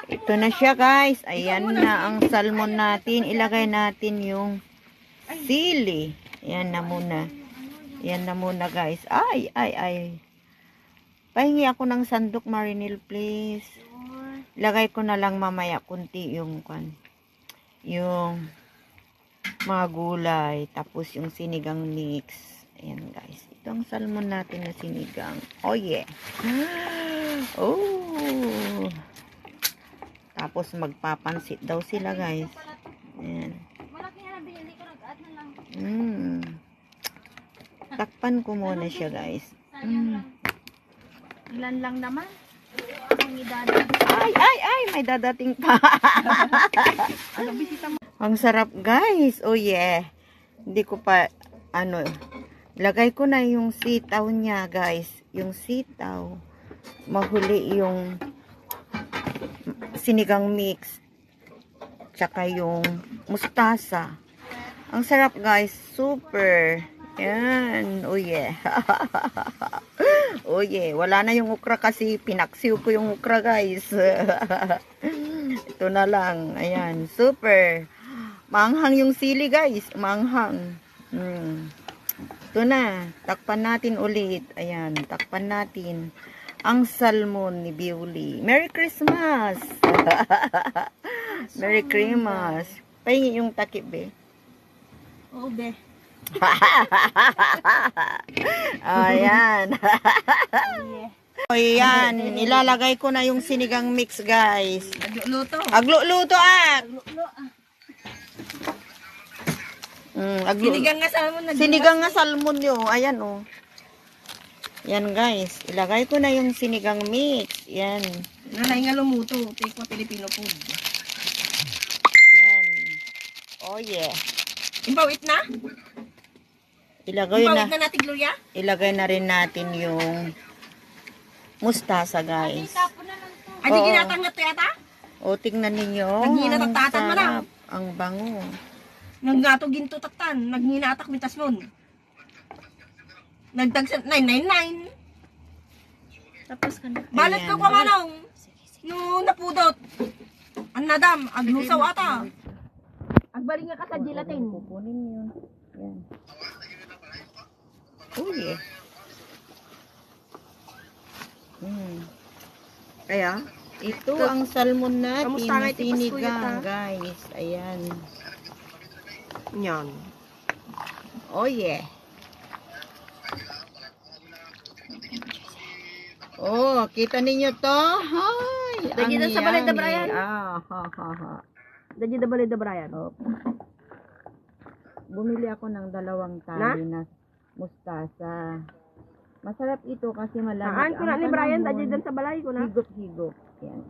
Ito na siya guys. Ayan na ang salmon natin. Ilagay natin yung sili. Ayan na muna. Ayan na muna guys. Ay, ay, ay. Pahingi ako ng sandok, Marinil, please. Ilagay ko na lang mamaya kunti yung mga gulay. Tapos yung sinigang mix. Ayan guys. Ito ang salmon natin na sinigang. Oh yeah. Oh. Tapos magpapansit daw sila guys. Ayan. Takpan ko muna siya guys. Ilan lang naman. Ay, ay, ay. May dadating pa. Ang sarap guys. Oh yeah. Hindi ko pa lagay ko na yung sitaw niya guys. Yung sitaw. Mahuli yung sinigang mix. Tsaka yung mustasa. Ang sarap guys. Super. Yan. Oh yeah. Oh yeah. Wala na yung ukra kasi pinaksiw ko yung ukra guys. Ito na lang. Ayan. Super. Maanghang yung sili guys. Maanghang. Ito na. Takpan natin ulit. Ayan. Takpan natin ang salmon ni Bewley. Merry Christmas! Merry Christmas. Pahingi yung takip eh. Oh, be. Ayan. Ayan. Ilalagay ko na yung sinigang mix guys. Agluto. Agluto ah! Sinigang nga salmon na. Sinigang nga salmon yun. Ayan oh. Yan guys. Ilagay ko na yung sinigang mix. Yan. Nanay nga lumuto. Take ko Filipino food. Yan. Oh yeah. Impawit na? Ilagay Impawit na. na natin, Gloria? Ilagay na rin natin yung mustasa guys. Ay, di ginatangat to yata? O tingnan ninyo. Naghinatatan mo lang. Ang bango. Naggato ginto tatan. Naghinatak mitas mon. Nagdagsan 999. Tapos ka na. Balat ka kwa manong. No napudot. Ang nadam, aglusaw ata. Agbaling nga ka sa gelatin. Pupunin yun. Yan. Oh yeah. Kaya, ito ang salmon natin na sinigang guys. Ayan. Yan. Oh yeah. Oh, kita ninyo to? Hay! Dagi na sa balay da Brian. Ah, ha, ha, ha. Dagi da balay da Brian. Oh. Bumili ako ng 2 tali na mustasa. Masarap ito kasi malamig. Saan ko na ni Brian, dagi dan sa balay ko na. Higop-higop. Yan.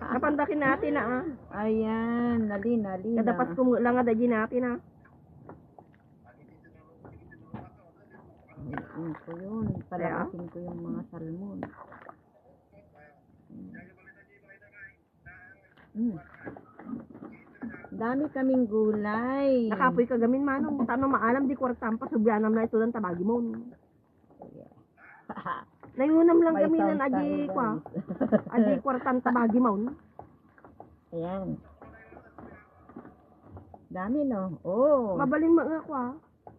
Kapandakin natin na ah. Ayan, nali na. Kadapas ko lang nga dagi natin ah. Ayan ko yun. Palakasin ko yung mga salmon. Dami kaming gulay. Nakapoy ka gamin manong. Tano maalam di kwartampa. Subyanam na ito ng tabagi mo. Nayunam lang kami ng aji kwa. Aji kwartan tabagi mo. Ayan. Dami no. Oh. Mabalin mo nga kwa.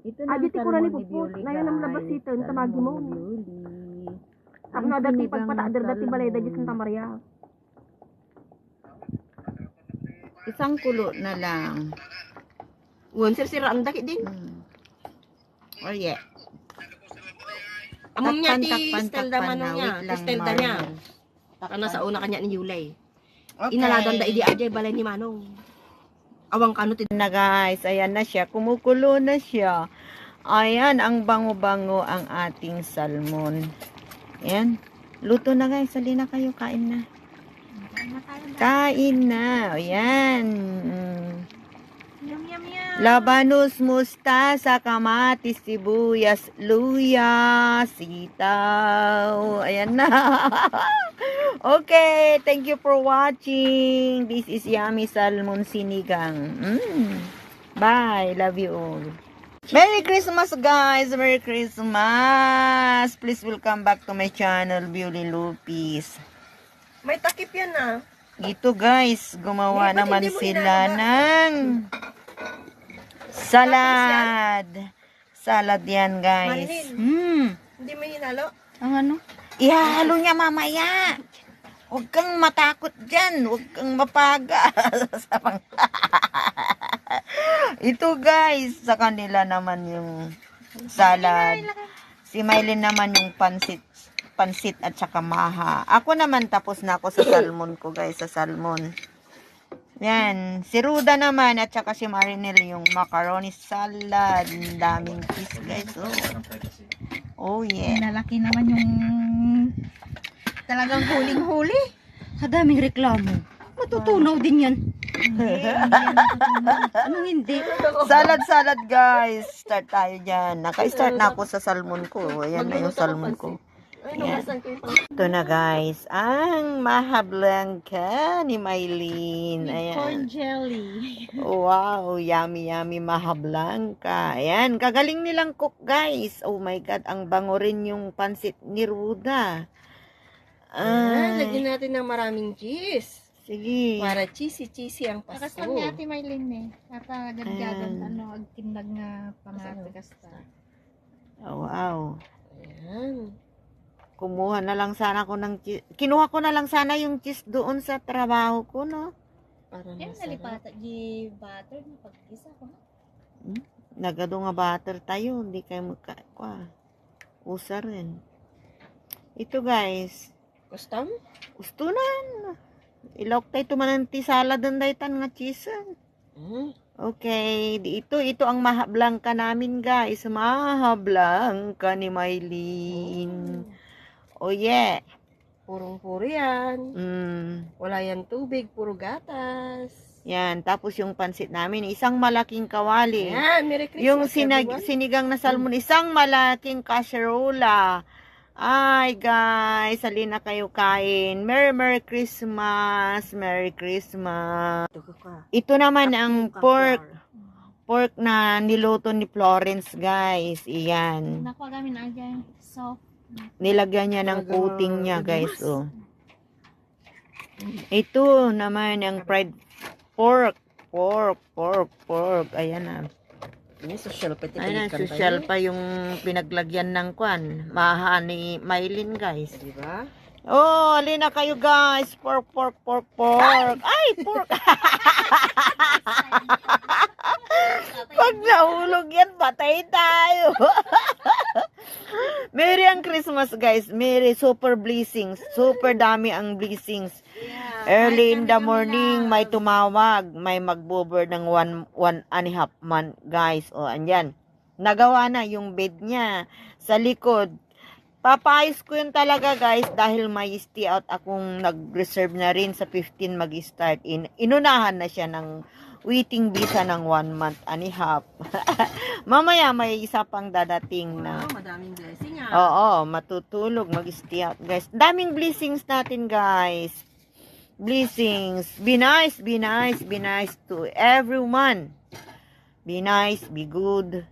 Ito na Adi ti ko na ni salmon puput. Bewley, Nayan ang guys. labas ito. Tabagi mo. Salmon Bewley. Ang na dati pagpataader dati balay dati Santa Maria. Isang kulo na lang. Uwan sir ang daki din. Oh yeah. Among niya ti Takpan Stelda na. manong niya. Wait lang, Stelda niya. Marvel. Taka na sa una kanya ni Yulay. Okay. Inaladan da idi ajay balay ni manong. Awang kano ti Na guys, ayan na siya. Kumukulo na siya. Ayan, ang bango-bango ang ating salmon. Ayan. Luto na guys. Sali na kayo. Kain na. Kain na. Ayan. Yum yum yum. Labanos, mustasa, kamatis, sibuyas, luya, sitaw. Ayan na. Okay, thank you for watching. This is Yummy Salmon Sinigang. Bye. Love you all. Merry Christmas guys. Merry Christmas. Please welcome back to my channel, Bewley Lupis. May takip yan ah. Ito guys, gumawa Ba't naman hindi mo sila inaano ng salad. Salad yan guys. Marilyn. Hindi mo hinalo? Ang ano? Ihalo niya mamaya. Huwag kang matakot dyan. Huwag kang mapaga. Ito guys, sa kanila naman yung salad. Si Mylene naman yung pansit at saka maha. Ako naman tapos na ako sa salmon ko guys, sa salmon. Yan. Si Ruda naman at saka si Marinel yung macaroni salad. Ang daming cheese guys. Oh yeah. Lalaki naman yung talagang huling-huli. Sa daming reklamo. Matutunaw din yan. Ano hindi? Salad guys. Start tayo dyan. Naka-start na ako sa salmon ko. Ayan na yung salmon ko. Ayan. Ito na guys. Ang maha blanca ni Mylene. Ayan. Corn jelly. Wow. Yummy maha blanca. Ayan. Kagaling nilang cook guys. Oh my God. Ang bango rin yung pansit ni Ruda. Lagyan natin ng maraming cheese. Sige. Para cheesy ang Pasko. Nakasal ni Ate Mylene eh. At agad-agad agtindag nga pangati kasta. Oh, wow. Ayan. Kumuha na lang sana ko ng cheese. Kinuha ko na lang sana yung cheese doon sa trabaho ko, no? Para Yan, masarap. nalipata di butter na pag-isa ko. Nagado nga butter tayo. Hindi kayo usa rin. Ito guys. Custom? Gustunan. Ilok tayo tumananti salad ng daytan nga cheese. Okay. Ito ang maha blanca namin guys. Maha blanca ni Mylene. Oh yeah. Purong-puro yan. Mm. Wala yan tubig, puro gatas. Yan. Tapos yung pansit namin, isang malaking kawali. Ayan, Merry Christmas Yung everyone. sinigang na salmon, isang malaking casserole. Ay, guys, halina kayo kain. Merry Christmas. Merry Christmas. Ito naman ang pork na niluto ni Florence, guys. Iyan. Nakuha kami na agad. Soft. Nilagyan niya ng coating niya, guys. Oh. Ito naman ang fried pork. Ayan na. Ini social pa Ayan na, social pa yung pinaglagyan ng kwan. Maha ni Mylene, guys. Diba? Oh, alina kayo, guys. Pork. Ay, pork. Pag nahulog yan, patay tayo. Merry ang Christmas, guys. Merry, super blessings. Super dami ang blessings. Early in the morning, may tumawag. May magbober ng one and a half month, guys. O, andyan. Nagawa na yung bed niya sa likod. Papayos ko yun talaga, guys, dahil may stay out akong nag-reserve na rin sa 15 mag-start in. Inunahan na siya ng waiting visa ng 1 month and a half. Mamaya may isa pang dadating na. Madaming blessing Oo, matutulog, mag-stay out, guys. Daming blessings natin, guys. Blessings. Be nice to everyone. Be nice, be good.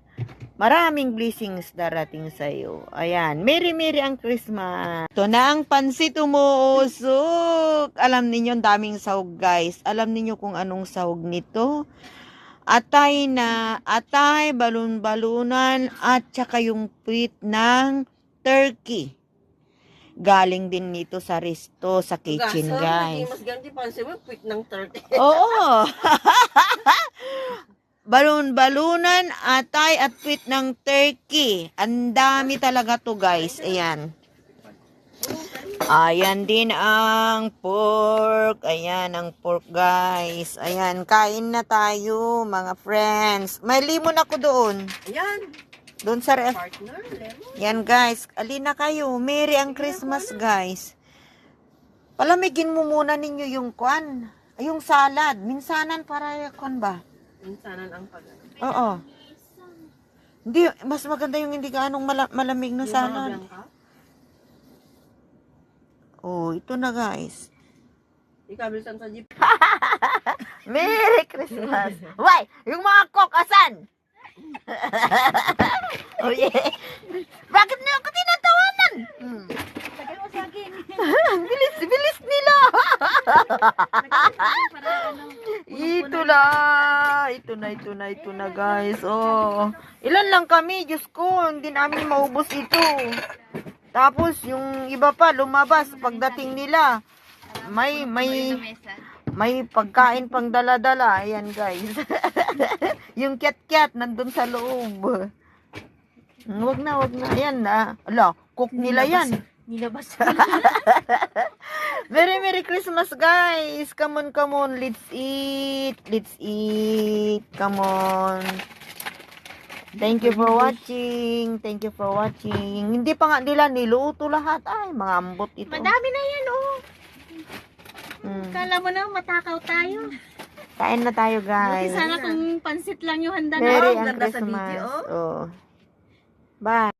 Maraming blessings darating sa iyo. Ayan, merry ang Christmas. Ito na ang pansit umuusok. Alam niyo, daming sahog, guys. Alam niyo kung anong sahog nito? Atay, balon-balunan, at saka yung puwit ng turkey. Galing din nito sa resto, sa kitchen, guys. Mas ganti pansin mo, quick ng 30. Oo. Balon-balunan, atay, at puwit ng turkey. Ang dami talaga to, guys. Ayan. Ayan din ang pork. Ayan ang pork, guys. Ayan, kain na tayo, mga friends. May limon ako doon. Ayan. Doon sa ref. Partner, lemon. Yan, guys. Alina kayo. Merry ang Christmas, guys. Palamigin mo muna ninyo yung kwan. Ay, yung salad. Minsanan para kwan ba? Minsanan ang pag Oo. Hindi, mas maganda yung hindi ganong malamig na salad. Oh, ito na, guys. Ikabilisan sa jeep. Merry Christmas. Why? Yung mga cook, asan? Oh, yeah. Bakit niyo ako tinatawanan? Tagal mo sa akin. Bilis nila. Ito na guys. Oh. Ilan lang kami, Diyos ko, hindi namin maubos ito. Tapos yung iba pa lumabas pagdating nila. May pagkain pang dala-dala. Ayan guys. Yung cat-cat nandun sa loob. Wag na. Ayan na. Ala, cook nila yan. Nilabas. Merry Christmas guys. Come on. Let's eat. Come on. Thank you for watching. Hindi pa nga nila niluto lahat. Ay, mga ambot ito. Madami na yan, oh. Kala mo na matakaw tayo. Kain na tayo Buti guys. sana kung pansit lang yung handa Merry na. ang ganda sa Christmas. video. Oh. Bye.